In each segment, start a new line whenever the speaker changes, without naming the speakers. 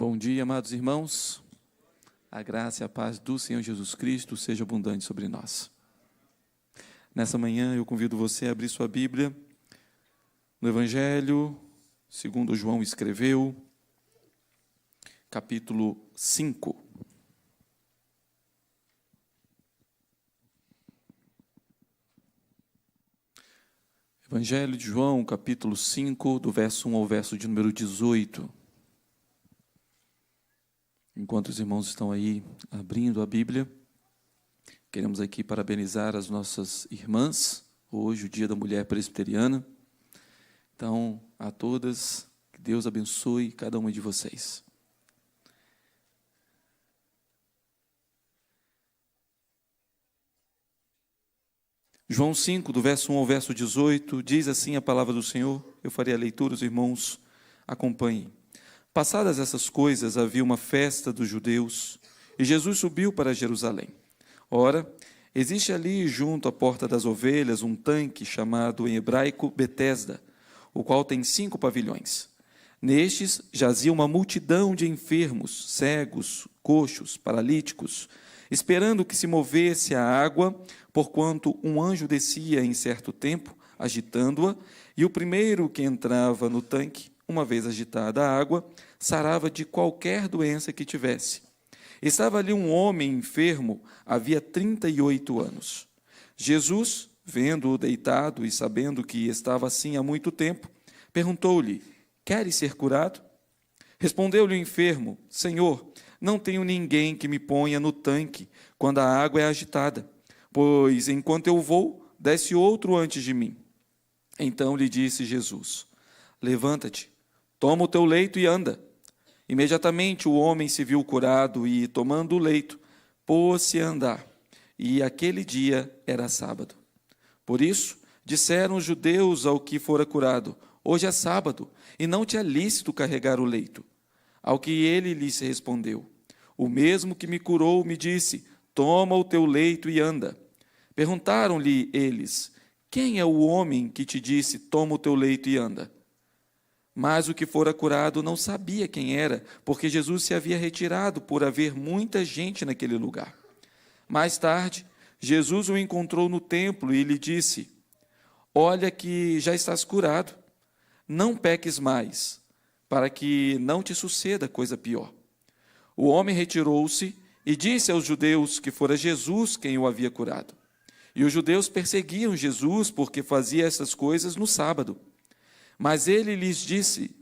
Bom dia, amados irmãos. A graça e a paz do Senhor Jesus Cristo seja abundante sobre nós. Nessa manhã eu convido você a abrir sua Bíblia no Evangelho segundo João escreveu, capítulo 5. Evangelho de João, capítulo 5, do verso 1 ao verso de número 18. Enquanto os irmãos estão aí abrindo a Bíblia, queremos aqui parabenizar as nossas irmãs, hoje o Dia da Mulher Presbiteriana. Então, a todas, que Deus abençoe cada uma de vocês. João 5, do verso 1 ao verso 18, diz assim a palavra do Senhor. Eu farei a leitura, os irmãos acompanhem. Passadas essas coisas, havia uma festa dos judeus, e Jesus subiu para Jerusalém. Ora, existe ali, junto à porta das ovelhas, um tanque chamado em hebraico Betesda, o qual tem 5 pavilhões. Nestes jazia uma multidão de enfermos, cegos, coxos, paralíticos, esperando que se movesse a água, porquanto um anjo descia em certo tempo, agitando-a, e o primeiro que entrava no tanque, uma vez agitada a água, sarava de qualquer doença que tivesse. Estava ali um homem enfermo, havia 38 anos. Jesus, vendo-o deitado e sabendo que estava assim há muito tempo, perguntou-lhe: queres ser curado? Respondeu-lhe o enfermo: Senhor, não tenho ninguém que me ponha no tanque quando a água é agitada, pois enquanto eu vou, desce outro antes de mim. Então lhe disse Jesus: levanta-te, toma o teu leito e anda. Imediatamente o homem se viu curado e, tomando o leito, pôs-se a andar. E aquele dia era sábado. Por isso, disseram os judeus ao que fora curado: hoje é sábado, e não te é lícito carregar o leito. Ao que ele lhes respondeu: o mesmo que me curou me disse: toma o teu leito e anda. Perguntaram-lhe eles: quem é o homem que te disse: toma o teu leito e anda? Mas o que fora curado não sabia quem era, porque Jesus se havia retirado por haver muita gente naquele lugar. Mais tarde, Jesus o encontrou no templo e lhe disse: olha que já estás curado, não peques mais, para que não te suceda coisa pior. O homem retirou-se e disse aos judeus que fora Jesus quem o havia curado. E os judeus perseguiam Jesus porque fazia essas coisas no sábado. Mas ele lhes disse: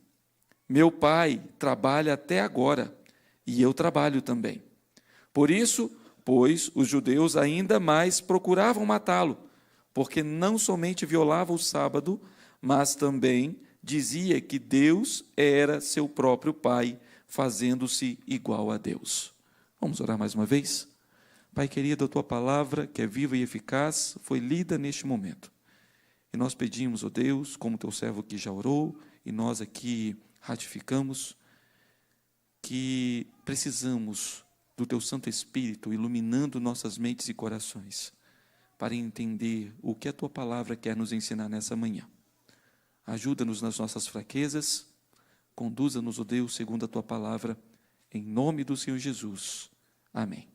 meu pai trabalha até agora, e eu trabalho também. Por isso, pois, os judeus ainda mais procuravam matá-lo, porque não somente violava o sábado, mas também dizia que Deus era seu próprio pai, fazendo-se igual a Deus. Vamos orar mais uma vez? Pai querido, a tua palavra, que é viva e eficaz, foi lida neste momento. E nós pedimos, ó Deus, como teu servo que já orou, e nós aqui ratificamos, que precisamos do teu Santo Espírito iluminando nossas mentes e corações, para entender o que a tua palavra quer nos ensinar nessa manhã. Ajuda-nos nas nossas fraquezas, conduza-nos, ó Deus, segundo a tua palavra, em nome do Senhor Jesus. Amém.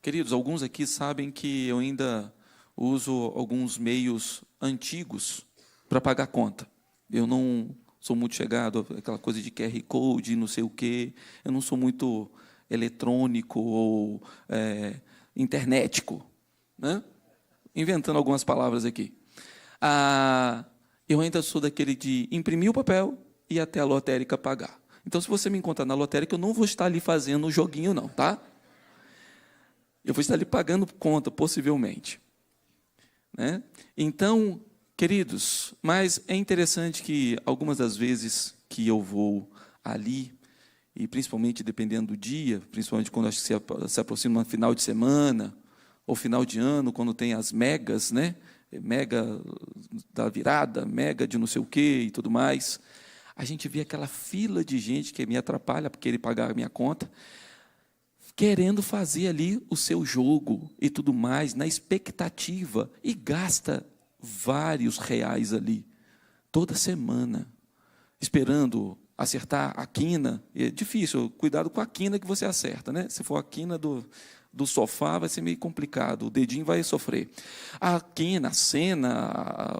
Queridos, alguns aqui sabem que eu ainda uso alguns meios antigos para pagar conta. Eu não sou muito chegado àquela coisa de QR Code, não sei o quê. Eu não sou muito eletrônico ou internetico, né? Inventando algumas palavras aqui. Eu ainda sou daquele de imprimir o papel e ir até a lotérica pagar. Então, se você me encontrar na lotérica, eu não vou estar ali fazendo um joguinho, não, tá? Eu vou estar ali pagando conta, possivelmente. Né? Então, queridos, mas é interessante que algumas das vezes que eu vou ali, e principalmente dependendo do dia, principalmente quando acho que se aproxima um final de semana, ou final de ano, quando tem as megas, né? Mega da virada, mega de não sei o quê e tudo mais, a gente vê aquela fila de gente que me atrapalha para querer pagar a minha conta, querendo fazer ali o seu jogo e tudo mais, na expectativa, e gasta vários reais ali, toda semana, esperando acertar a quina, é difícil, cuidado com a quina que você acerta, né? Se for a quina do sofá, vai ser meio complicado, o dedinho vai sofrer. A quina, a Sena,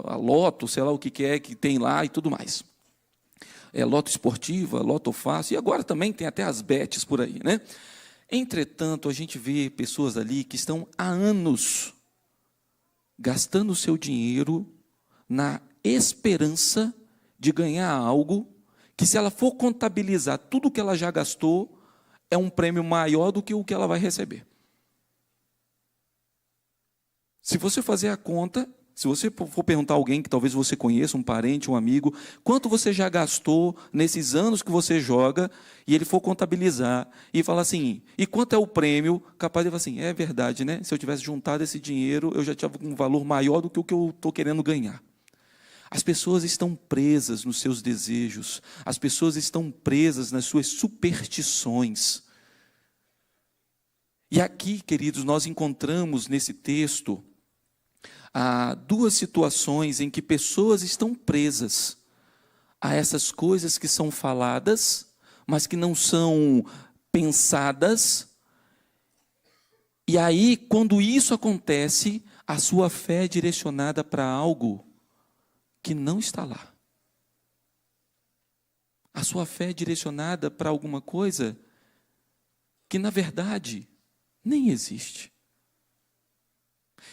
a loto, sei lá o que é que tem lá e tudo mais. Loto esportiva, loto fácil, e agora também tem até as bets por aí, né? Entretanto, a gente vê pessoas ali que estão há anos gastando o seu dinheiro na esperança de ganhar algo que, se ela for contabilizar tudo que ela já gastou, é um prêmio maior do que o que ela vai receber. Se você fazer a conta, se você for perguntar a alguém que talvez você conheça, um parente, um amigo, quanto você já gastou nesses anos que você joga, e ele for contabilizar e falar assim, e quanto é o prêmio, capaz de falar assim, é verdade, né? Se eu tivesse juntado esse dinheiro, eu já tinha um valor maior do que o que eu estou querendo ganhar. As pessoas estão presas nos seus desejos, as pessoas estão presas nas suas superstições. E aqui, queridos, nós encontramos nesse texto há duas situações em que pessoas estão presas a essas coisas que são faladas, mas que não são pensadas. E aí, quando isso acontece, a sua fé é direcionada para algo que não está lá. A sua fé é direcionada para alguma coisa que, na verdade, nem existe.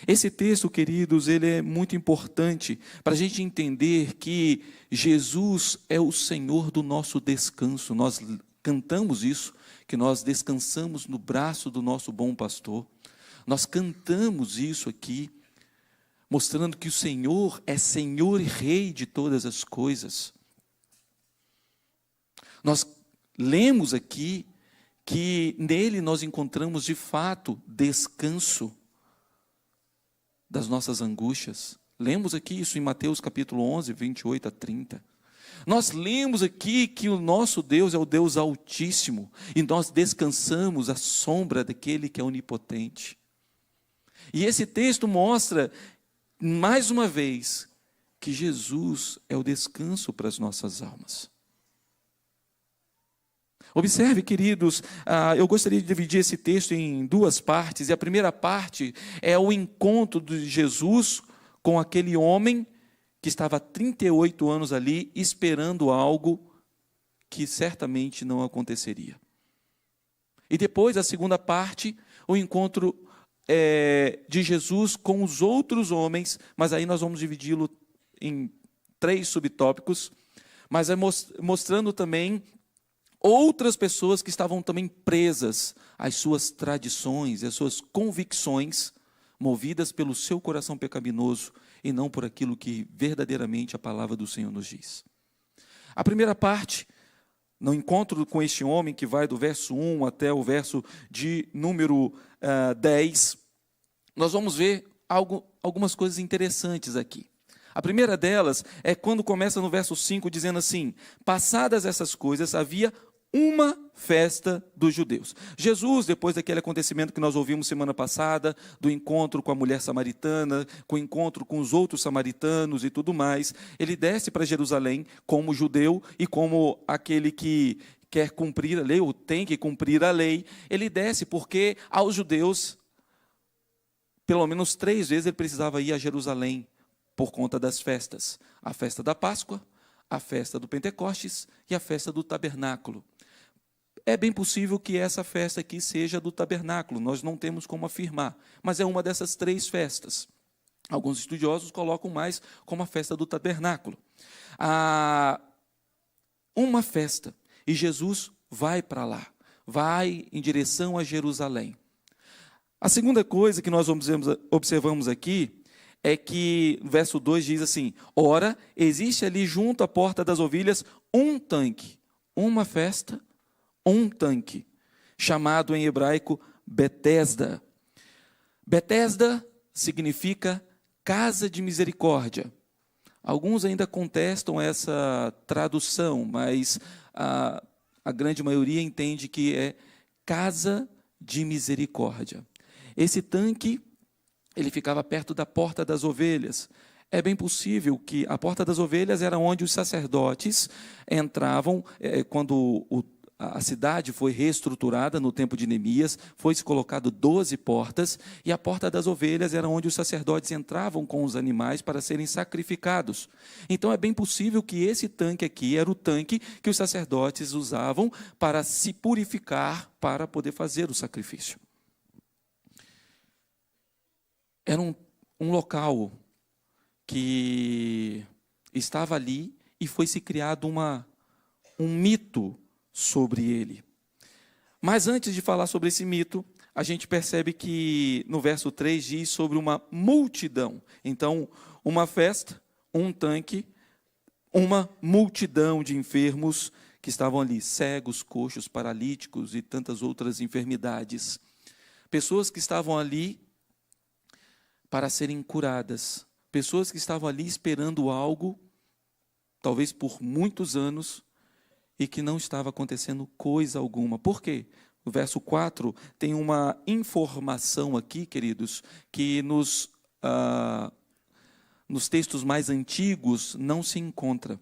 Esse texto, queridos, ele é muito importante para a gente entender que Jesus é o Senhor do nosso descanso. Nós cantamos isso, que nós descansamos no braço do nosso bom pastor. Nós cantamos isso aqui, mostrando que o Senhor é Senhor e Rei de todas as coisas. Nós lemos aqui que nele nós encontramos de fato descanso das nossas angústias. Lemos aqui isso em Mateus capítulo 11, 28 a 30. Nós lemos aqui que o nosso Deus é o Deus Altíssimo, e nós descansamos à sombra daquele que é onipotente. E esse texto mostra, mais uma vez, que Jesus é o descanso para as nossas almas. Observe, queridos, eu gostaria de dividir esse texto em duas partes, e a primeira parte é o encontro de Jesus com aquele homem que estava há 38 anos ali, esperando algo que certamente não aconteceria. E depois, a segunda parte, o encontro de Jesus com os outros homens, mas aí nós vamos dividi-lo em 3 subtópicos, mas é mostrando também outras pessoas que estavam também presas às suas tradições, às suas convicções, movidas pelo seu coração pecaminoso e não por aquilo que verdadeiramente a palavra do Senhor nos diz. A primeira parte, no encontro com este homem, que vai do verso 1 até o verso de número 10, nós vamos ver algumas coisas interessantes aqui. A primeira delas é quando começa no verso 5, dizendo assim, passadas essas coisas, havia uma festa dos judeus. Jesus, depois daquele acontecimento que nós ouvimos semana passada, do encontro com a mulher samaritana, com o encontro com os outros samaritanos e tudo mais, ele desce para Jerusalém como judeu e como aquele que quer cumprir a lei, ou tem que cumprir a lei. Ele desce porque aos judeus, pelo menos 3 vezes ele precisava ir a Jerusalém por conta das festas. A festa da Páscoa, a festa do Pentecostes e a festa do Tabernáculo. É bem possível que essa festa aqui seja do Tabernáculo, nós não temos como afirmar, mas é uma dessas 3 festas. Alguns estudiosos colocam mais como a festa do Tabernáculo. Uma festa, e Jesus vai para lá, vai em direção a Jerusalém. A segunda coisa que nós observamos aqui é que o verso 2 diz assim, ora, existe ali junto à porta das ovelhas um tanque, uma festa, um tanque, chamado em hebraico Betesda. Betesda significa casa de misericórdia. Alguns ainda contestam essa tradução, mas a grande maioria entende que é casa de misericórdia. Esse tanque, ele ficava perto da porta das ovelhas. é bem possível que a porta das ovelhas era onde os sacerdotes entravam quando a cidade foi reestruturada no tempo de Neemias, foi-se colocado 12 portas, e a porta das ovelhas era onde os sacerdotes entravam com os animais para serem sacrificados. Então é bem possível que esse tanque aqui era o tanque que os sacerdotes usavam para se purificar, para poder fazer o sacrifício. Era um local que estava ali e foi-se criado um mito sobre ele. Mas antes de falar sobre esse mito, a gente percebe que no verso 3 diz sobre uma multidão. Então, uma festa, um tanque, uma multidão de enfermos que estavam ali, cegos, coxos, paralíticos e tantas outras enfermidades. Pessoas que estavam ali para serem curadas. Pessoas que estavam ali esperando algo, talvez por muitos anos, e que não estava acontecendo coisa alguma. Por quê? O verso 4 tem uma informação aqui, queridos, que nos textos mais antigos não se encontra.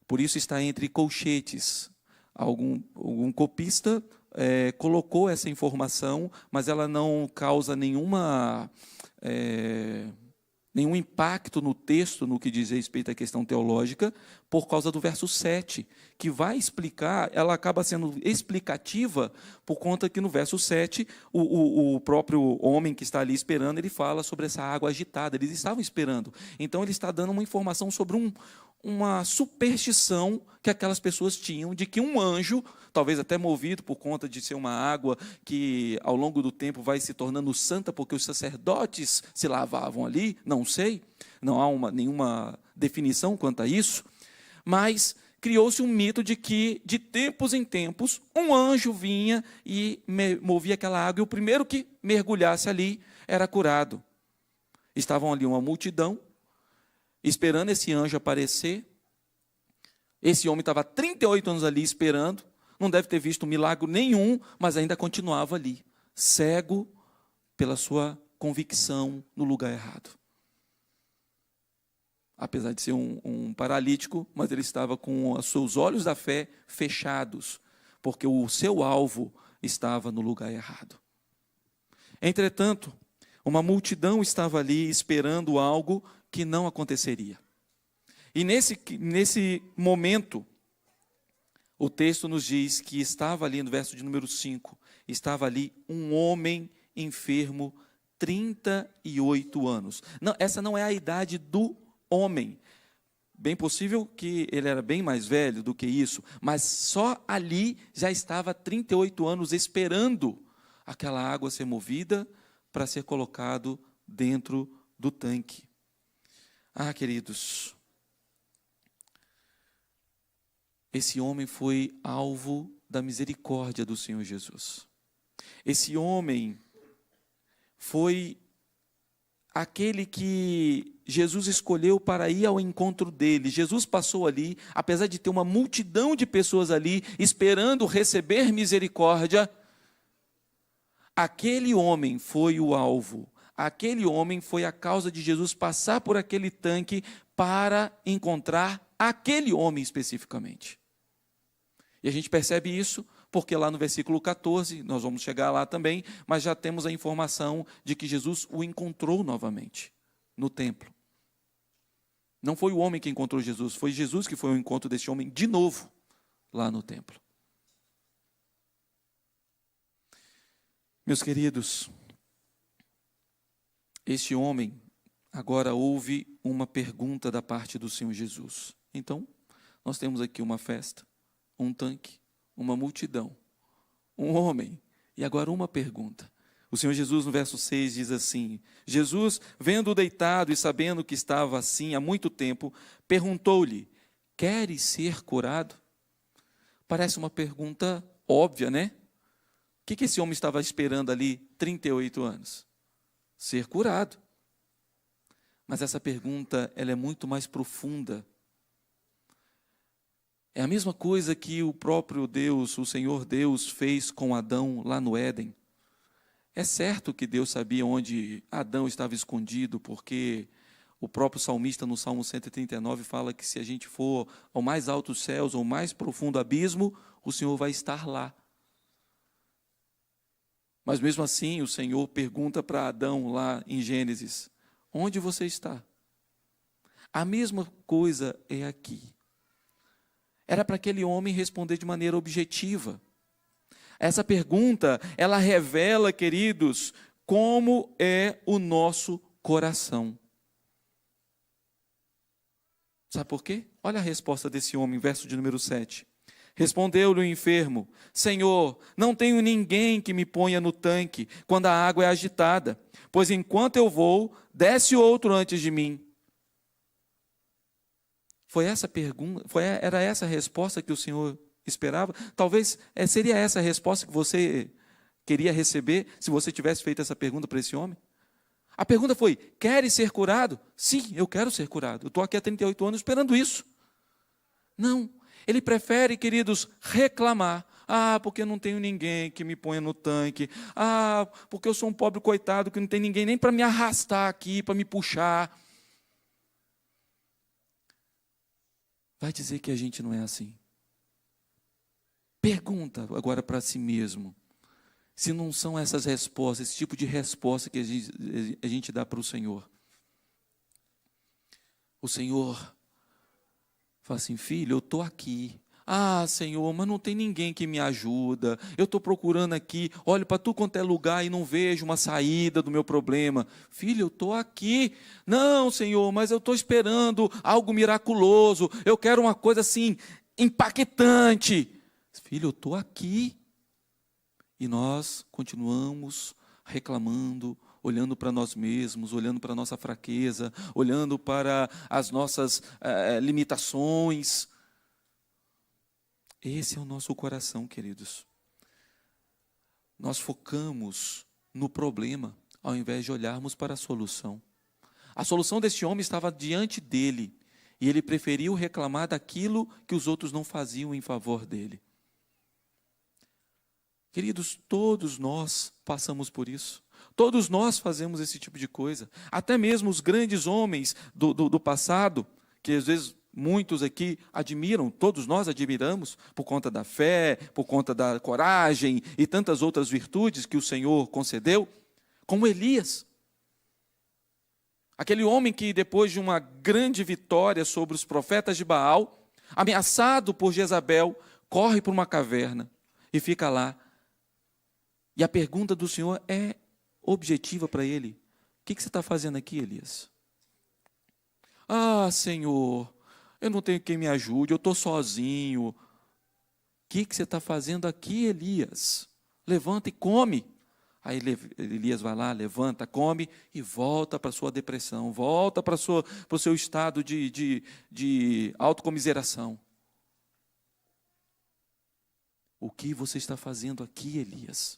Por isso está entre colchetes. Algum copista colocou essa informação, mas ela não causa nenhum impacto no texto, no que diz respeito à questão teológica, por causa do verso 7, que vai explicar, ela acaba sendo explicativa, por conta que no verso 7, o próprio homem que está ali esperando, ele fala sobre essa água agitada, eles estavam esperando. Então ele está dando uma informação sobre uma superstição que aquelas pessoas tinham, de que um anjo, talvez até movido por conta de ser uma água que ao longo do tempo vai se tornando santa, porque os sacerdotes se lavavam ali, não sei, não há nenhuma definição quanto a isso, mas criou-se um mito de que, de tempos em tempos, um anjo vinha e movia aquela água, e o primeiro que mergulhasse ali era curado. Estavam ali uma multidão, esperando esse anjo aparecer. Esse homem estava há 38 anos ali esperando, não deve ter visto milagre nenhum, mas ainda continuava ali, cego pela sua convicção no lugar errado. Apesar de ser um paralítico, mas ele estava com os seus olhos da fé fechados, porque o seu alvo estava no lugar errado. Entretanto, uma multidão estava ali esperando algo que não aconteceria. E nesse momento, o texto nos diz que estava ali, no verso de número 5, estava ali um homem enfermo, 38 anos. Não, essa não é a idade do homem. Bem possível que ele era bem mais velho do que isso, mas só ali já estava 38 anos esperando aquela água ser movida para ser colocado dentro do tanque. Ah, queridos, esse homem foi alvo da misericórdia do Senhor Jesus. Esse homem foi aquele que Jesus escolheu para ir ao encontro dele. Jesus passou ali, apesar de ter uma multidão de pessoas ali, esperando receber misericórdia, aquele homem foi o alvo. Aquele homem foi a causa de Jesus passar por aquele tanque para encontrar aquele homem especificamente. E a gente percebe isso porque lá no versículo 14, nós vamos chegar lá também, mas já temos a informação de que Jesus o encontrou novamente no templo. Não foi o homem que encontrou Jesus, foi Jesus que foi ao encontro desse homem de novo lá no templo. Meus queridos, este homem agora ouve uma pergunta da parte do Senhor Jesus. Então, nós temos aqui uma festa, um tanque, uma multidão, um homem, e agora uma pergunta. O Senhor Jesus, no verso 6, diz assim: Jesus, vendo-o deitado e sabendo que estava assim há muito tempo, perguntou-lhe: queres ser curado? Parece uma pergunta óbvia, né? O que esse homem estava esperando ali 38 anos? Ser curado. Mas essa pergunta, ela é muito mais profunda. É a mesma coisa que o próprio Deus, o Senhor Deus, fez com Adão lá no Éden. É certo que Deus sabia onde Adão estava escondido, porque O próprio salmista, no Salmo 139, fala que se a gente for ao mais altos céus, ou mais profundo abismo, o Senhor vai estar lá. Mas mesmo assim, o Senhor pergunta para Adão, lá em Gênesis, onde você está? A mesma coisa é aqui. Era para aquele homem responder de maneira objetiva. Essa pergunta, ela revela, queridos, como é o nosso coração. Sabe por quê? Olha a resposta desse homem, verso de número 7. Respondeu-lhe o enfermo: Senhor, não tenho ninguém que me ponha no tanque quando a água é agitada, pois enquanto eu vou, desce outro antes de mim. Foi essa pergunta, era essa a resposta que o Senhor esperava? Talvez seria essa a resposta que você queria receber se você tivesse feito essa pergunta para esse homem? A pergunta foi: queres ser curado? Sim, eu quero ser curado. Eu estou aqui há 38 anos esperando isso. Não, ele prefere, queridos, reclamar. Ah, porque eu não tenho ninguém que me ponha no tanque. Ah, porque eu sou um pobre coitado que não tem ninguém nem para me arrastar aqui, para me puxar. Vai dizer que a gente não é assim. Pergunta agora para si mesmo, se não são essas respostas, esse tipo de resposta que a gente dá para o Senhor. O Senhor fala assim: filho, eu estou aqui. Ah, Senhor, mas não tem ninguém que me ajuda. Eu estou procurando aqui, olho para tudo quanto é lugar e não vejo uma saída do meu problema. Filho, eu estou aqui. Não, Senhor, mas eu estou esperando algo miraculoso. Eu quero uma coisa assim, impactante. Filho, eu estou aqui. E nós continuamos reclamando, olhando para nós mesmos, olhando para a nossa fraqueza, olhando para as nossas limitações. Esse é o nosso coração, queridos. Nós focamos no problema, ao invés de olharmos para a solução. A solução deste homem estava diante dele, e ele preferiu reclamar daquilo que os outros não faziam em favor dele. Queridos, todos nós passamos por isso. Todos nós fazemos esse tipo de coisa. Até mesmo os grandes homens do passado, que às vezes muitos aqui admiram, todos nós admiramos, por conta da fé, por conta da coragem e tantas outras virtudes que o Senhor concedeu, como Elias. Aquele homem que, depois de uma grande vitória sobre os profetas de Baal, ameaçado por Jezabel, corre para uma caverna e fica lá. E a pergunta do Senhor é objetiva para ele: o que você está fazendo aqui, Elias? Ah, Senhor, eu não tenho quem me ajude, eu estou sozinho. O que você está fazendo aqui, Elias? Levanta e come. Aí Elias vai lá, levanta, come e volta para a sua depressão, volta para o seu estado de autocomiseração. O que você está fazendo aqui, Elias?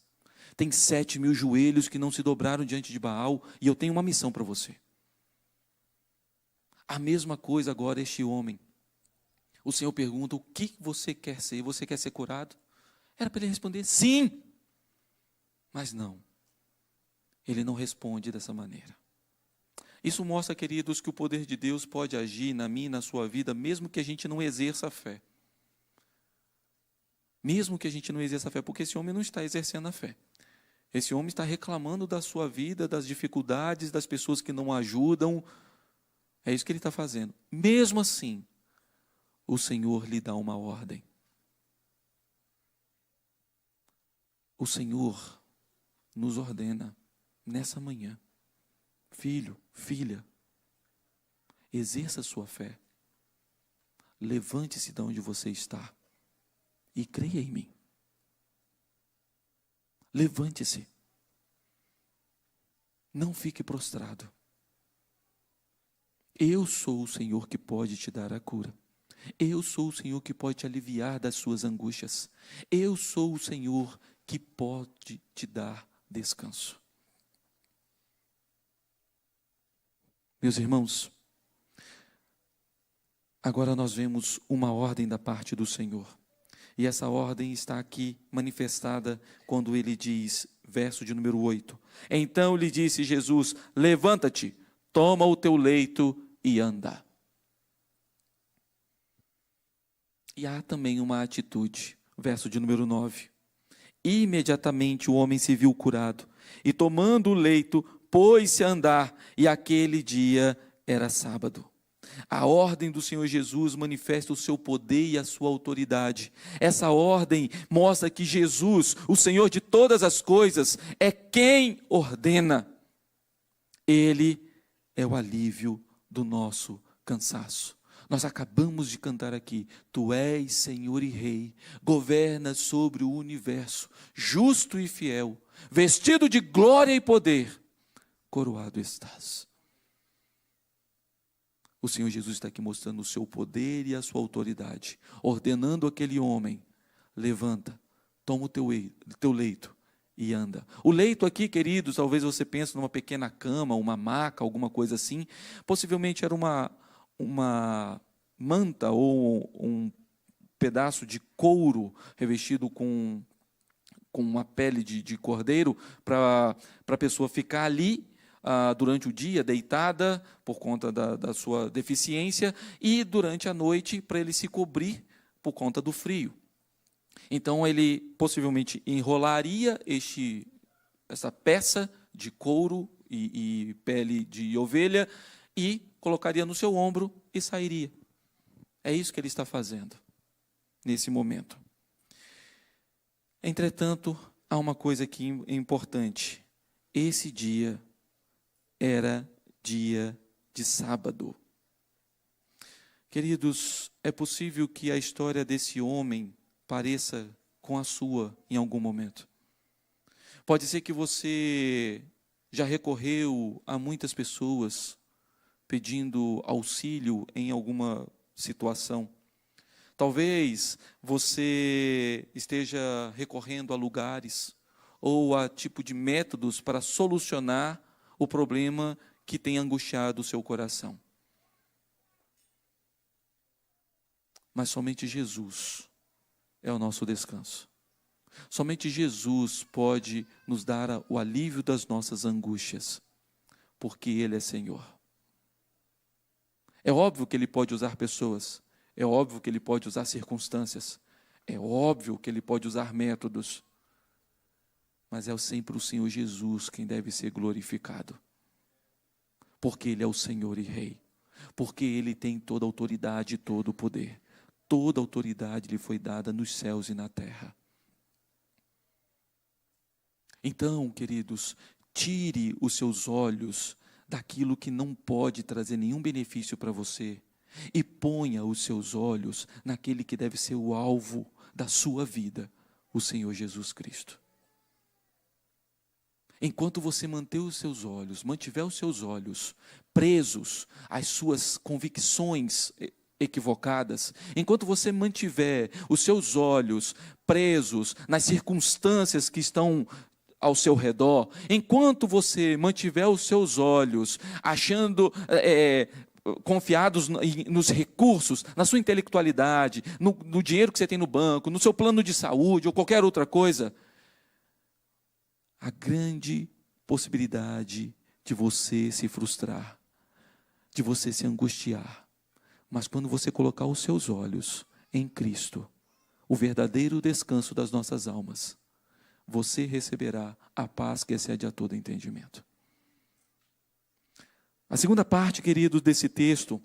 Tem 7.000 joelhos que não se dobraram diante de Baal, e eu tenho uma missão para você. A mesma coisa agora este homem. O Senhor pergunta: o que você quer ser? Você quer ser curado? Era para ele responder sim. Mas não. Ele não responde dessa maneira. Isso mostra, queridos, que o poder de Deus pode agir na minha e na sua vida, mesmo que a gente não exerça a fé. Mesmo que a gente não exerça a fé, porque esse homem não está exercendo a fé. Esse homem está reclamando da sua vida, das dificuldades, das pessoas que não ajudam. É isso que ele está fazendo. Mesmo assim, o Senhor lhe dá uma ordem. O Senhor nos ordena nessa manhã: filho, filha, exerça a sua fé. Levante-se de onde você está e creia em mim. Levante-se. Não fique prostrado. Eu sou o Senhor que pode te dar a cura. Eu sou o Senhor que pode te aliviar das suas angústias. Eu sou o Senhor que pode te dar descanso. Meus irmãos, agora nós vemos uma ordem da parte do Senhor. E essa ordem está aqui manifestada quando ele diz, verso de número 8. Então lhe disse Jesus: levanta-te, toma o teu leito e anda. E há também uma atitude, verso de número 9. Imediatamente o homem se viu curado, e tomando o leito, pôs-se a andar, e aquele dia era sábado. A ordem do Senhor Jesus manifesta o seu poder e a sua autoridade. Essa ordem mostra que Jesus, o Senhor de todas as coisas, é quem ordena. Ele é o alívio do nosso cansaço. Nós acabamos de cantar aqui: Tu és Senhor e Rei, governas sobre o universo, justo e fiel, vestido de glória e poder, coroado estás. O Senhor Jesus está aqui mostrando o seu poder e a sua autoridade, ordenando aquele homem: levanta, toma o teu leito e anda. O leito aqui, queridos, talvez você pense numa pequena cama, uma maca, alguma coisa assim. Possivelmente era uma manta ou um pedaço de couro revestido com uma pele de cordeiro para a pessoa ficar ali durante o dia, deitada, por conta da sua deficiência, e durante a noite para ele se cobrir por conta do frio. Então ele possivelmente enrolaria essa peça de couro e pele de ovelha e colocaria no seu ombro e sairia. É isso que ele está fazendo nesse momento. Entretanto, há uma coisa aqui importante. Esse dia era dia de sábado. Queridos, é possível que a história desse homem pareça com a sua em algum momento. Pode ser que você já recorreu a muitas pessoas pedindo auxílio em alguma situação. Talvez você esteja recorrendo a lugares ou a tipo de métodos para solucionar o problema que tem angustiado o seu coração. Mas somente Jesus é o nosso descanso. Somente Jesus pode nos dar o alívio das nossas angústias, porque Ele é Senhor. É óbvio que Ele pode usar pessoas, é óbvio que Ele pode usar circunstâncias, é óbvio que Ele pode usar métodos, mas é sempre o Senhor Jesus quem deve ser glorificado, porque Ele é o Senhor e Rei, porque Ele tem toda a autoridade e todo o poder. Toda a autoridade lhe foi dada nos céus e na terra. Então, queridos, tire os seus olhos daquilo que não pode trazer nenhum benefício para você e ponha os seus olhos naquele que deve ser o alvo da sua vida, o Senhor Jesus Cristo. Enquanto você mantiver os seus olhos presos às suas convicções equivocadas, enquanto você mantiver os seus olhos presos nas circunstâncias que estão ao seu redor, enquanto você mantiver os seus olhos confiados nos recursos, na sua intelectualidade, no dinheiro que você tem no banco, no seu plano de saúde ou qualquer outra coisa, há grande possibilidade de você se frustrar, de você se angustiar. Mas quando você colocar os seus olhos em Cristo, o verdadeiro descanso das nossas almas, você receberá a paz que excede a todo entendimento. A segunda parte, queridos, desse texto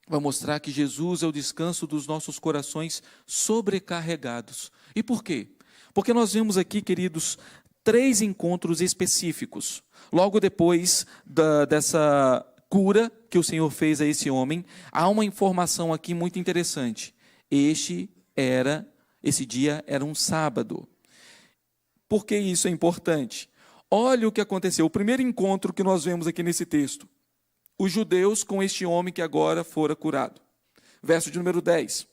vai mostrar que Jesus é o descanso dos nossos corações sobrecarregados. E por quê? Porque nós vemos aqui, queridos, 3 encontros específicos. Logo depois dessa cura que o Senhor fez a esse homem, há uma informação aqui muito interessante. Esse dia era um sábado. Por que isso é importante? Olha o que aconteceu. O primeiro encontro que nós vemos aqui nesse texto. Os judeus com este homem que agora fora curado. Verso de número 10.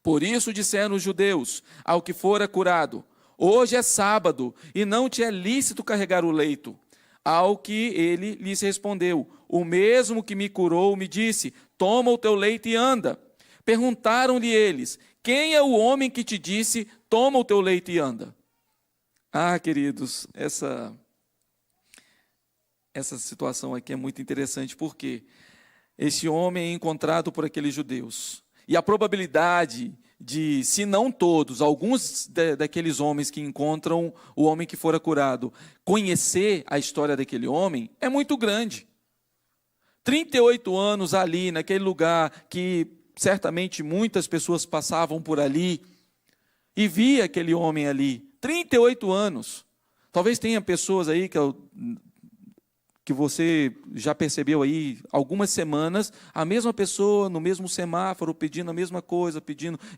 Por isso disseram os judeus ao que fora curado: hoje é sábado e não te é lícito carregar o leito. Ao que ele lhes respondeu: o mesmo que me curou me disse: toma o teu leito e anda. Perguntaram-lhe eles: quem é o homem que te disse: toma o teu leito e anda? Ah, queridos, essa essa situação aqui é muito interessante, porque esse homem é encontrado por aqueles judeus. E a probabilidade de, se não todos, alguns daqueles homens que encontram o homem que fora curado, conhecer a história daquele homem, é muito grande. 38 anos ali, naquele lugar que certamente muitas pessoas passavam por ali, e via aquele homem ali. 38 anos. Talvez tenha pessoas aí que você já percebeu aí, algumas semanas, a mesma pessoa no mesmo semáforo, pedindo a mesma coisa,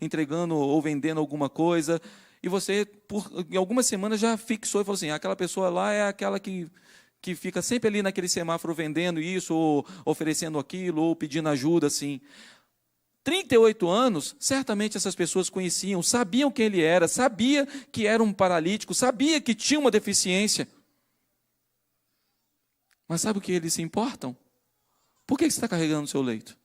entregando ou vendendo alguma coisa, e você, em algumas semanas, já fixou e falou assim, aquela pessoa lá é aquela que fica sempre ali naquele semáforo vendendo isso, ou oferecendo aquilo, ou pedindo ajuda, assim. 38 anos, certamente essas pessoas conheciam, sabiam quem ele era, sabia que era um paralítico, sabia que tinha uma deficiência. Mas sabe o que eles se importam? Por que você está carregando o seu leito?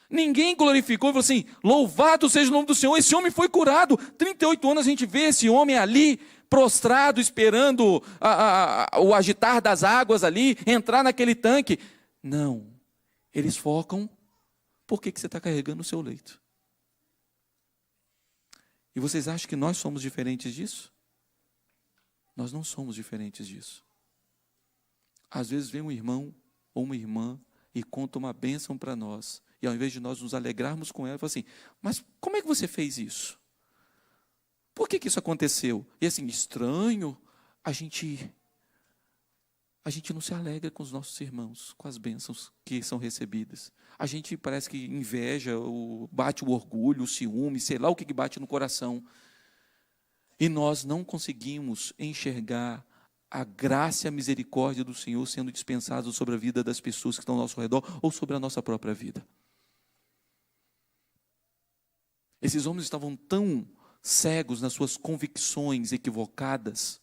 Ninguém glorificou e falou assim, louvado seja o nome do Senhor, esse homem foi curado. 38 anos a gente vê esse homem ali, prostrado, esperando o agitar das águas ali, entrar naquele tanque. Não, eles focam, por que você está carregando o seu leito? E vocês acham que nós somos diferentes disso? Nós não somos diferentes disso. Às vezes vem um irmão ou uma irmã e conta uma bênção para nós. E ao invés de nós nos alegrarmos com ela, fala assim, mas como é que você fez isso? Por que isso aconteceu? E assim, estranho, a gente não se alegra com os nossos irmãos, com as bênçãos que são recebidas. A gente parece que inveja, bate o orgulho, o ciúme, sei lá o que bate no coração. E nós não conseguimos enxergar a graça e a misericórdia do Senhor sendo dispensados sobre a vida das pessoas que estão ao nosso redor ou sobre a nossa própria vida. Esses homens estavam tão cegos nas suas convicções equivocadas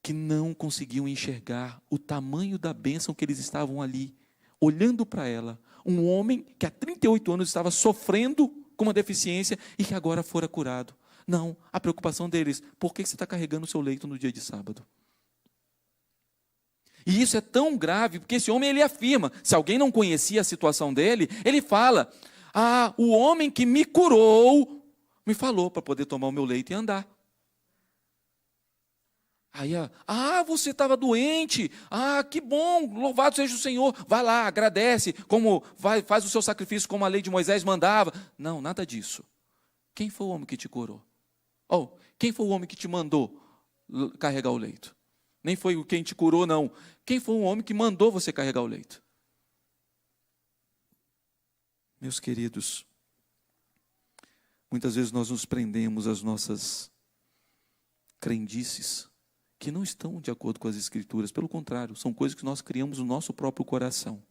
que não conseguiam enxergar o tamanho da bênção que eles estavam ali, olhando para ela. Um homem que há 38 anos estava sofrendo com uma deficiência e que agora fora curado. Não, a preocupação deles, por que você está carregando o seu leito no dia de sábado? E isso é tão grave, porque esse homem ele afirma, se alguém não conhecia a situação dele, ele fala, o homem que me curou, me falou para poder tomar o meu leito e andar. Aí, você estava doente, que bom, louvado seja o Senhor, vai lá, agradece, faz o seu sacrifício como a lei de Moisés mandava. Não, nada disso. Quem foi o homem que te curou? Quem foi o homem que te mandou carregar o leito? Nem foi quem te curou, não. Quem foi o homem que mandou você carregar o leito? Meus queridos, muitas vezes nós nos prendemos às nossas crendices, que não estão de acordo com as Escrituras. Pelo contrário, são coisas que nós criamos no nosso próprio coração.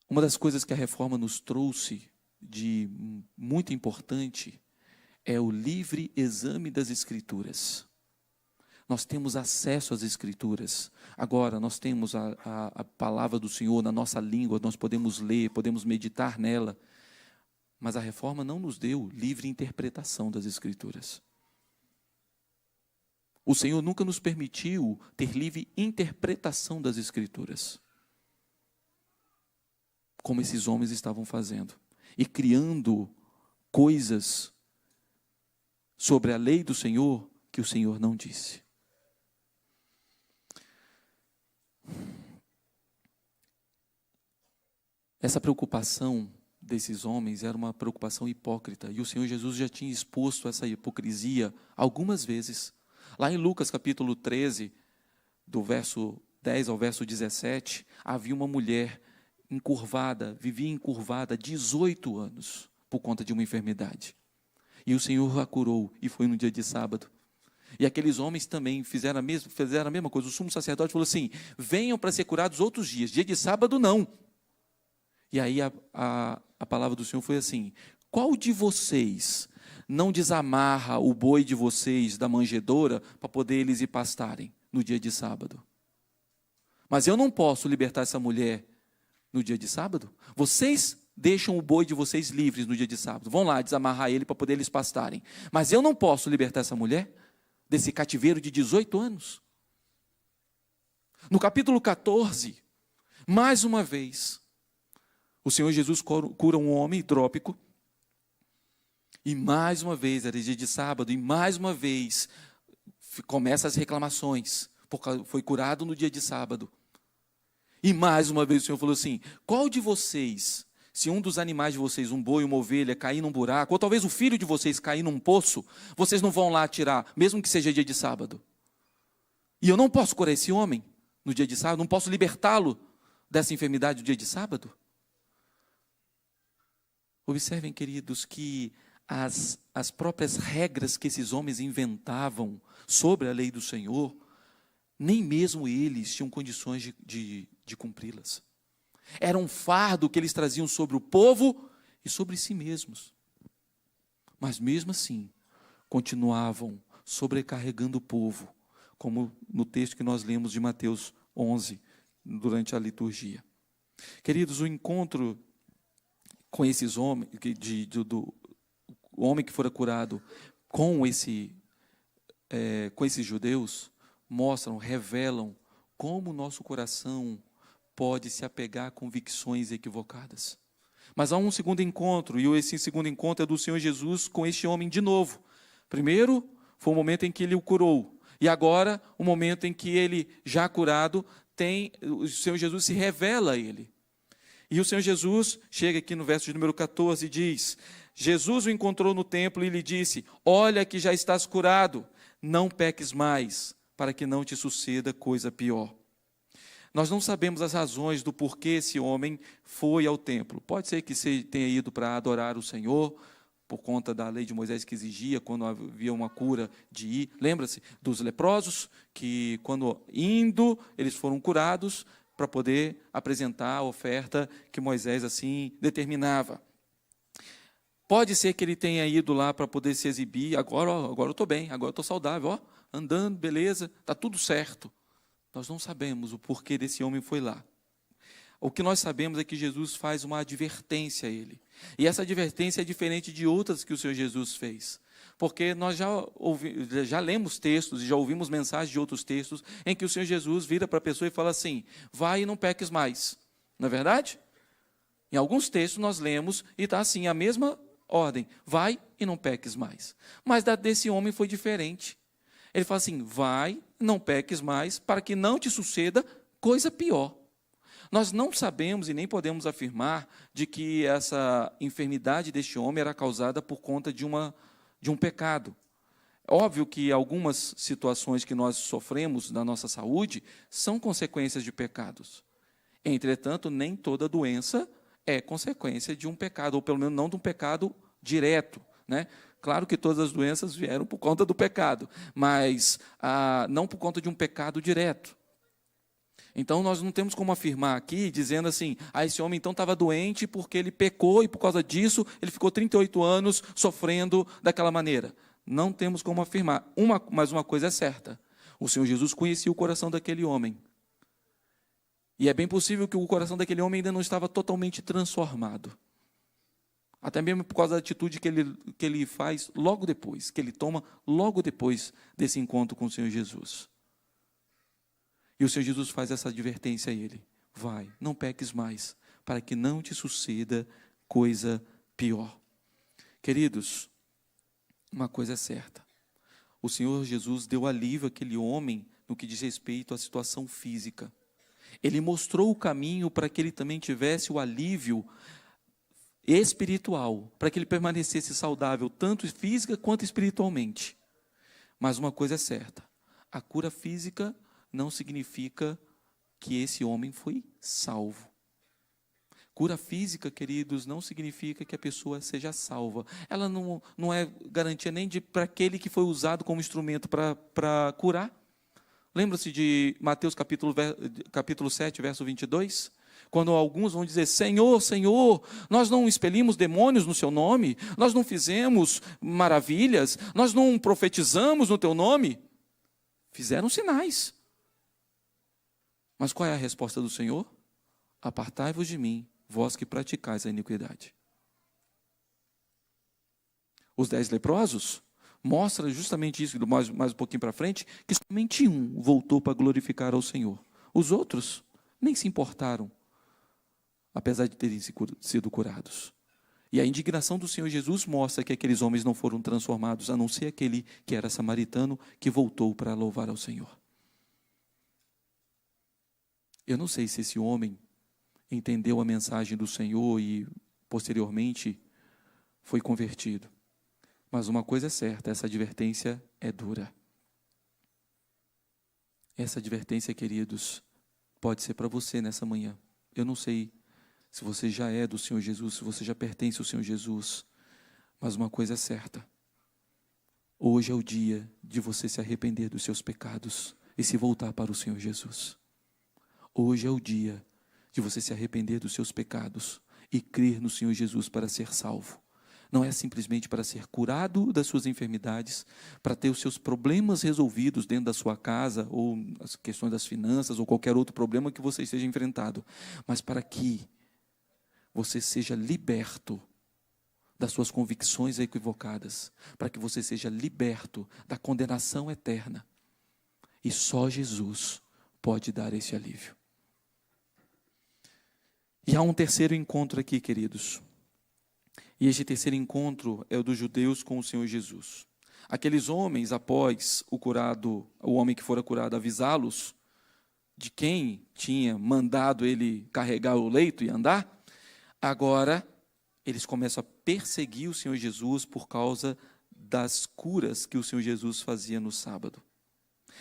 Uma das coisas que a reforma nos trouxe de muito importante é o livre exame das Escrituras. Nós temos acesso às Escrituras. Agora, nós temos a palavra do Senhor na nossa língua, nós podemos ler, podemos meditar nela. Mas a reforma não nos deu livre interpretação das Escrituras. O Senhor nunca nos permitiu ter livre interpretação das Escrituras, como esses homens estavam fazendo, e criando coisas sobre a lei do Senhor que o Senhor não disse. Essa preocupação desses homens era uma preocupação hipócrita, e o Senhor Jesus já tinha exposto essa hipocrisia algumas vezes. Lá em Lucas capítulo 13, do verso 10 ao verso 17, havia uma mulher vivia encurvada 18 anos, por conta de uma enfermidade. E o Senhor a curou, e foi no dia de sábado. E aqueles homens também fizeram a mesma coisa. O sumo sacerdote falou assim, venham para ser curados outros dias, dia de sábado não. E aí a palavra do Senhor foi assim, qual de vocês não desamarra o boi de vocês da manjedoura para poder eles ir pastarem no dia de sábado? Mas eu não posso libertar essa mulher no dia de sábado? Vocês deixam o boi de vocês livres no dia de sábado. Vão lá desamarrar ele para poder eles pastarem. Mas eu não posso libertar essa mulher desse cativeiro de 18 anos. No capítulo 14, mais uma vez, o Senhor Jesus cura um homem hidrópico. E mais uma vez, era dia de sábado, e mais uma vez, começam as reclamações, porque foi curado no dia de sábado. E mais uma vez o Senhor falou assim: qual de vocês, se um dos animais de vocês, um boi, uma ovelha, cair num buraco, ou talvez o filho de vocês cair num poço, vocês não vão lá tirar, mesmo que seja dia de sábado? E eu não posso curar esse homem no dia de sábado, não posso libertá-lo dessa enfermidade no dia de sábado? Observem, queridos, que as próprias regras que esses homens inventavam sobre a lei do Senhor, nem mesmo eles tinham condições de cumpri-las. Era um fardo que eles traziam sobre o povo e sobre si mesmos. Mas mesmo assim, continuavam sobrecarregando o povo, como no texto que nós lemos de Mateus 11, durante a liturgia. Queridos, o encontro com esses homens, o homem que fora curado com esses judeus, revelam como o nosso coração pode se apegar a convicções equivocadas. Mas há um segundo encontro, e esse segundo encontro é do Senhor Jesus com este homem de novo. Primeiro, foi o momento em que ele o curou, e agora, o momento em que ele, já curado, o Senhor Jesus se revela a ele. E o Senhor Jesus chega aqui no verso de número 14 e diz: Jesus o encontrou no templo e lhe disse: olha que já estás curado, não peques mais, para que não te suceda coisa pior. Nós não sabemos as razões do porquê esse homem foi ao templo. Pode ser que você tenha ido para adorar o Senhor, por conta da lei de Moisés que exigia, quando havia uma cura, de ir. Lembra-se dos leprosos, que quando indo, eles foram curados, para poder apresentar a oferta que Moisés assim determinava. Pode ser que ele tenha ido lá para poder se exibir: agora eu estou bem, agora eu estou saudável, andando, beleza, está tudo certo. Nós não sabemos o porquê desse homem foi lá. O que nós sabemos é que Jesus faz uma advertência a ele. E essa advertência é diferente de outras que o Senhor Jesus fez. Porque nós já lemos textos e já ouvimos mensagens de outros textos em que o Senhor Jesus vira para a pessoa e fala assim: vai e não peques mais. Não é verdade? Em alguns textos nós lemos e está assim, a mesma ordem: vai e não peques mais. Mas da desse homem foi diferente. Ele fala assim: vai, não peques mais, para que não te suceda coisa pior. Nós não sabemos e nem podemos afirmar de que essa enfermidade deste homem era causada por conta de um pecado. Óbvio que algumas situações que nós sofremos na nossa saúde são consequências de pecados. Entretanto, nem toda doença é consequência de um pecado, ou pelo menos não de um pecado direto, né? Claro que todas as doenças vieram por conta do pecado, mas não por conta de um pecado direto. Então, nós não temos como afirmar aqui, dizendo assim: esse homem então estava doente porque ele pecou e por causa disso ele ficou 38 anos sofrendo daquela maneira. Não temos como afirmar. Mas uma coisa é certa: o Senhor Jesus conhecia o coração daquele homem. E é bem possível que o coração daquele homem ainda não estava totalmente transformado. Até mesmo por causa da atitude que ele faz logo depois, que ele toma logo depois desse encontro com o Senhor Jesus. E o Senhor Jesus faz essa advertência a ele: vai, não peques mais, para que não te suceda coisa pior. Queridos, uma coisa é certa: o Senhor Jesus deu alívio àquele homem no que diz respeito à situação física. Ele mostrou o caminho para que ele também tivesse o alívio espiritual, para que ele permanecesse saudável, tanto física quanto espiritualmente. Mas uma coisa é certa: a cura física não significa que esse homem foi salvo. Cura física, queridos, não significa que a pessoa seja salva. Ela não é garantia nem para aquele que foi usado como instrumento para curar. Lembra-se de Mateus capítulo 7, verso 22? Quando alguns vão dizer: Senhor, Senhor, nós não expelimos demônios no seu nome, nós não fizemos maravilhas, nós não profetizamos no teu nome. Fizeram sinais. Mas qual é a resposta do Senhor? Apartai-vos de mim, vós que praticais a iniquidade. Os 10 leprosos mostra justamente isso, mais um pouquinho para frente, que somente um voltou para glorificar ao Senhor. Os outros nem se importaram, apesar de terem sido curados. E a indignação do Senhor Jesus mostra que aqueles homens não foram transformados, a não ser aquele que era samaritano, que voltou para louvar ao Senhor. Eu não sei se esse homem entendeu a mensagem do Senhor e, posteriormente, foi convertido. Mas uma coisa é certa, essa advertência é dura. Essa advertência, queridos, pode ser para você nessa manhã. Eu não sei se você já é do Senhor Jesus, se você já pertence ao Senhor Jesus, mas uma coisa é certa. Hoje é o dia de você se arrepender dos seus pecados e se voltar para o Senhor Jesus. Hoje é o dia de você se arrepender dos seus pecados e crer no Senhor Jesus para ser salvo. Não é simplesmente para ser curado das suas enfermidades, para ter os seus problemas resolvidos dentro da sua casa, ou as questões das finanças, ou qualquer outro problema que você esteja enfrentando, mas para que você seja liberto das suas convicções equivocadas, para que você seja liberto da condenação eterna. E só Jesus pode dar esse alívio. E há um terceiro encontro aqui, queridos. E este terceiro encontro é o dos judeus com o Senhor Jesus. Aqueles homens, após o homem que fora curado, avisá-los de quem tinha mandado ele carregar o leito e andar, agora eles começam a perseguir o Senhor Jesus por causa das curas que o Senhor Jesus fazia no sábado.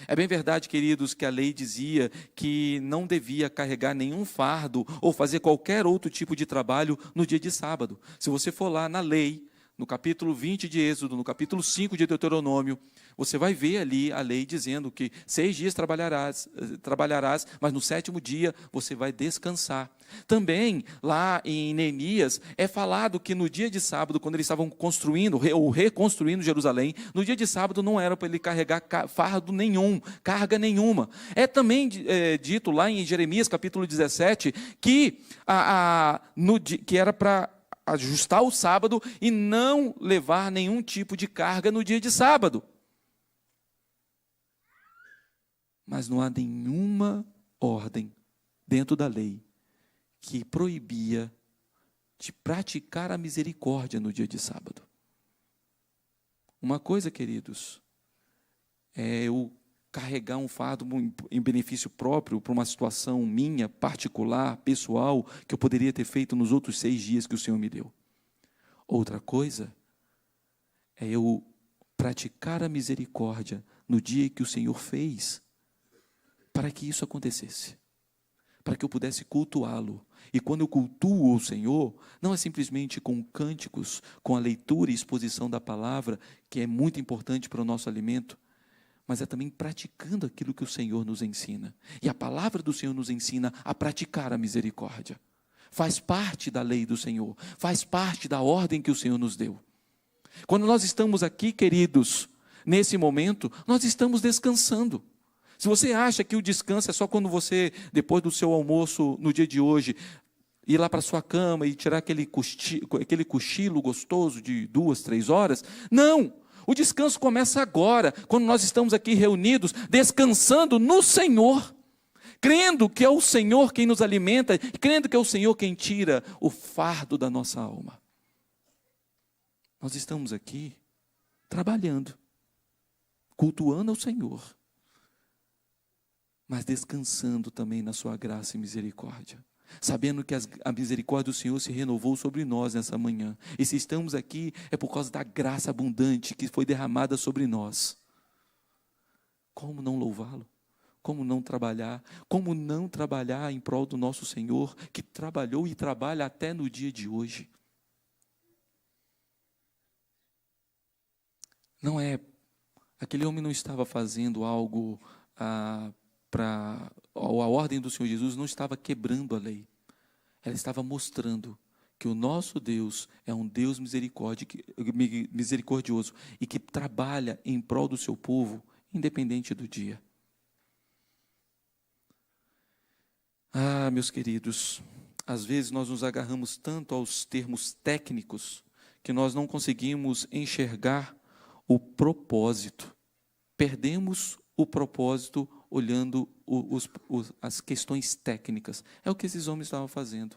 É bem verdade, queridos, que a lei dizia que não devia carregar nenhum fardo ou fazer qualquer outro tipo de trabalho no dia de sábado. Se você for lá na lei, no capítulo 20 de Êxodo, no capítulo 5 de Deuteronômio, você vai ver ali a lei dizendo que 6 dias trabalharás, mas no 7º dia você vai descansar. Também, lá em Neemias, é falado que no dia de sábado, quando eles estavam construindo ou reconstruindo Jerusalém, no dia de sábado não era para ele carregar fardo nenhum, carga nenhuma. É também dito lá em Jeremias, capítulo 17, que era para ajustar o sábado e não levar nenhum tipo de carga no dia de sábado. Mas não há nenhuma ordem dentro da lei que proibia de praticar a misericórdia no dia de sábado. Uma coisa, queridos, é eu carregar um fardo em benefício próprio para uma situação minha, particular, pessoal, que eu poderia ter feito nos outros 6 dias que o Senhor me deu. Outra coisa é eu praticar a misericórdia no dia que o Senhor fez, para que isso acontecesse, para que eu pudesse cultuá-lo. E quando eu cultuo o Senhor, não é simplesmente com cânticos, com a leitura e exposição da palavra, que é muito importante para o nosso alimento, mas é também praticando aquilo que o Senhor nos ensina. E a palavra do Senhor nos ensina a praticar a misericórdia. Faz parte da lei do Senhor, faz parte da ordem que o Senhor nos deu. Quando nós estamos aqui, queridos, nesse momento, nós estamos descansando. Se você acha que o descanso é só quando você, depois do seu almoço, no dia de hoje, ir lá para a sua cama e tirar aquele cochilo gostoso de 2, 3 horas, não! O descanso começa agora, quando nós estamos aqui reunidos, descansando no Senhor, crendo que é o Senhor quem nos alimenta, crendo que é o Senhor quem tira o fardo da nossa alma. Nós estamos aqui trabalhando, cultuando ao Senhor, mas descansando também na sua graça e misericórdia, sabendo que a misericórdia do Senhor se renovou sobre nós nessa manhã. E se estamos aqui, é por causa da graça abundante que foi derramada sobre nós. Como não louvá-lo? Como não trabalhar? Como não trabalhar em prol do nosso Senhor, que trabalhou e trabalha até no dia de hoje? Não é, aquele homem não estava fazendo algo a ordem do Senhor Jesus não estava quebrando a lei. Ela estava mostrando que o nosso Deus é um Deus misericordioso e que trabalha em prol do seu povo, independente do dia. Meus queridos, Às vezes nós nos agarramos tanto aos termos técnicos que nós não conseguimos enxergar o propósito. Perdemos o propósito olhando as questões técnicas. É o que esses homens estavam fazendo.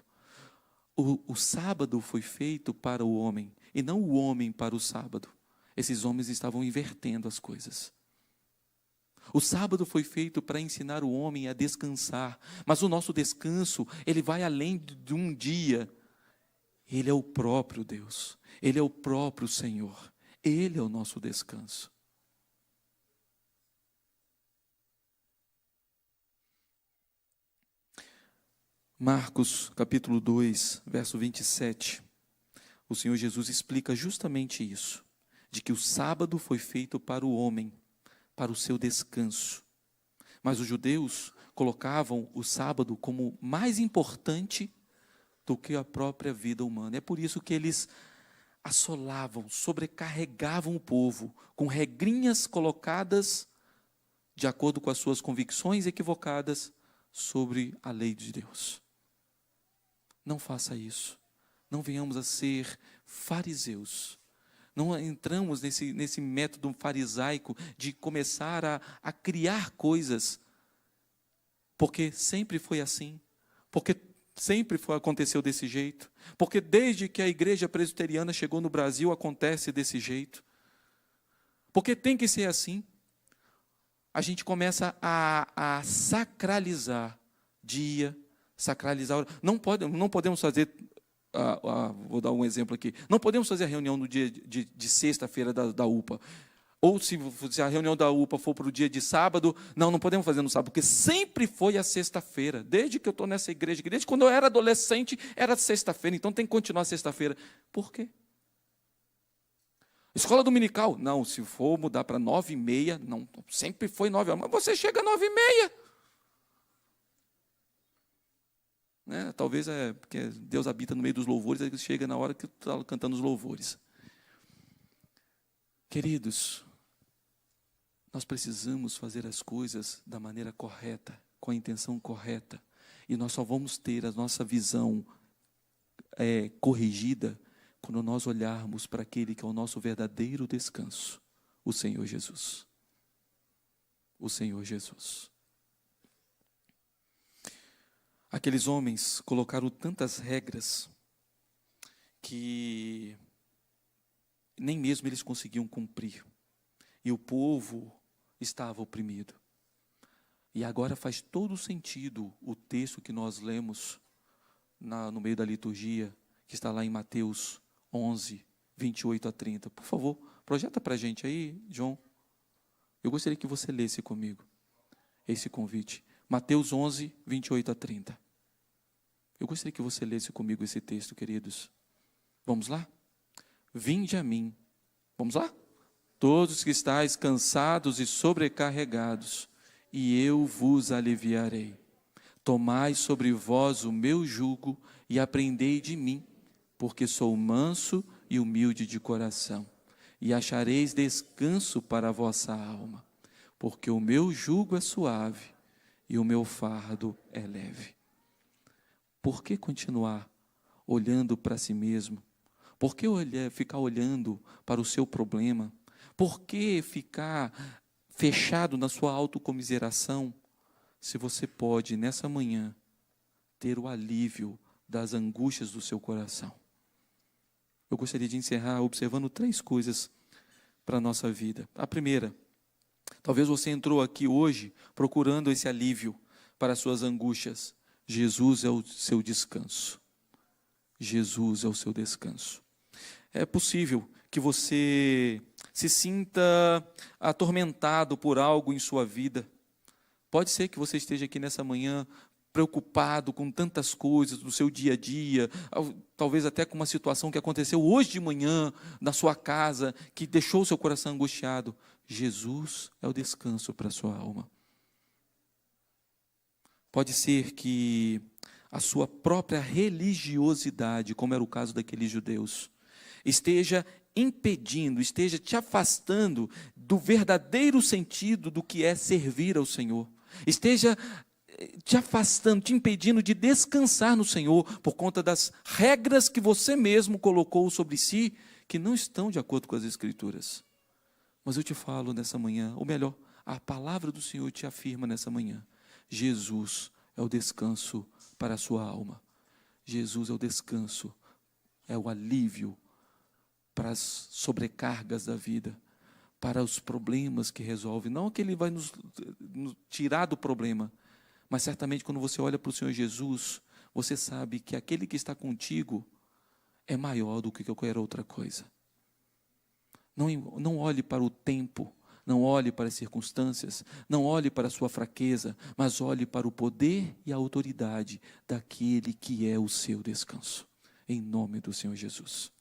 O sábado foi feito para o homem, e não o homem para o sábado. Esses homens estavam invertendo as coisas. O sábado foi feito para ensinar o homem a descansar, mas o nosso descanso, ele vai além de um dia. Ele é o próprio Deus, Ele é o próprio Senhor, Ele é o nosso descanso. Marcos, capítulo 2, verso 27, o Senhor Jesus explica justamente isso, de que o sábado foi feito para o homem, para o seu descanso. Mas os judeus colocavam o sábado como mais importante do que a própria vida humana. É por isso que eles assolavam, sobrecarregavam o povo com regrinhas colocadas de acordo com as suas convicções equivocadas sobre a lei de Deus. Não faça isso. Não venhamos a ser fariseus. Não entramos nesse método farisaico de começar a criar coisas, porque sempre foi assim, porque sempre aconteceu desse jeito, porque desde que a igreja presbiteriana chegou no Brasil acontece desse jeito, porque tem que ser assim. A gente começa a sacralizar dia, sacralizar hora. Não podemos fazer, vou dar um exemplo aqui, não podemos fazer a reunião no dia de sexta-feira da UPA, ou se a reunião da UPA for para o dia de sábado, não podemos fazer no sábado, porque sempre foi a sexta-feira, desde que eu estou nessa igreja, desde quando eu era adolescente, era sexta-feira, então tem que continuar sexta-feira. Por quê? Escola dominical? Não, se for mudar para 9h30, não, sempre foi 9h, mas você chega às 9h30. Né? Talvez é porque Deus habita no meio dos louvores, aí chega na hora que está cantando os louvores. Queridos, nós precisamos fazer as coisas da maneira correta, com a intenção correta, e nós só vamos ter a nossa visão corrigida quando nós olharmos para aquele que é o nosso verdadeiro descanso, o Senhor Jesus. O Senhor Jesus. Aqueles homens colocaram tantas regras que nem mesmo eles conseguiam cumprir. E o povo estava oprimido. E agora faz todo sentido o texto que nós lemos no meio da liturgia, que está lá em Mateus 11, 28 a 30. Por favor, projeta para a gente aí, João. Eu gostaria que você lesse comigo esse convite. Mateus 11, 28 a 30. Eu gostaria que você lesse comigo esse texto, queridos. Vamos lá? Vinde a mim. Vamos lá? Todos que estáis cansados e sobrecarregados, e eu vos aliviarei. Tomai sobre vós o meu jugo e aprendei de mim, porque sou manso e humilde de coração, e achareis descanso para a vossa alma, porque o meu jugo é suave e o meu fardo é leve. Por que continuar olhando para si mesmo? Por que ficar olhando para o seu problema? Por que ficar fechado na sua autocomiseração, se você pode, nessa manhã, ter o alívio das angústias do seu coração? Eu gostaria de encerrar observando 3 coisas para a nossa vida. A primeira, talvez você entrou aqui hoje procurando esse alívio para as suas angústias. Jesus é o seu descanso. Jesus é o seu descanso. É possível que você se sinta atormentado por algo em sua vida. Pode ser que você esteja aqui nessa manhã preocupado com tantas coisas do seu dia a dia, talvez até com uma situação que aconteceu hoje de manhã na sua casa, que deixou o seu coração angustiado. Jesus é o descanso para a sua alma. Pode ser que a sua própria religiosidade, como era o caso daqueles judeus, esteja impedindo, esteja te afastando do verdadeiro sentido do que é servir ao Senhor. Esteja te afastando, te impedindo de descansar no Senhor por conta das regras que você mesmo colocou sobre si, que não estão de acordo com as Escrituras. Mas eu te falo nessa manhã, ou melhor, a palavra do Senhor te afirma nessa manhã: Jesus é o descanso para a sua alma. Jesus é o descanso, é o alívio para as sobrecargas da vida, para os problemas que resolve. Não que Ele vai nos tirar do problema, mas certamente quando você olha para o Senhor Jesus, você sabe que aquele que está contigo é maior do que qualquer outra coisa. Não olhe para o tempo, não olhe para as circunstâncias, não olhe para a sua fraqueza, mas olhe para o poder e a autoridade daquele que é o seu descanso. Em nome do Senhor Jesus.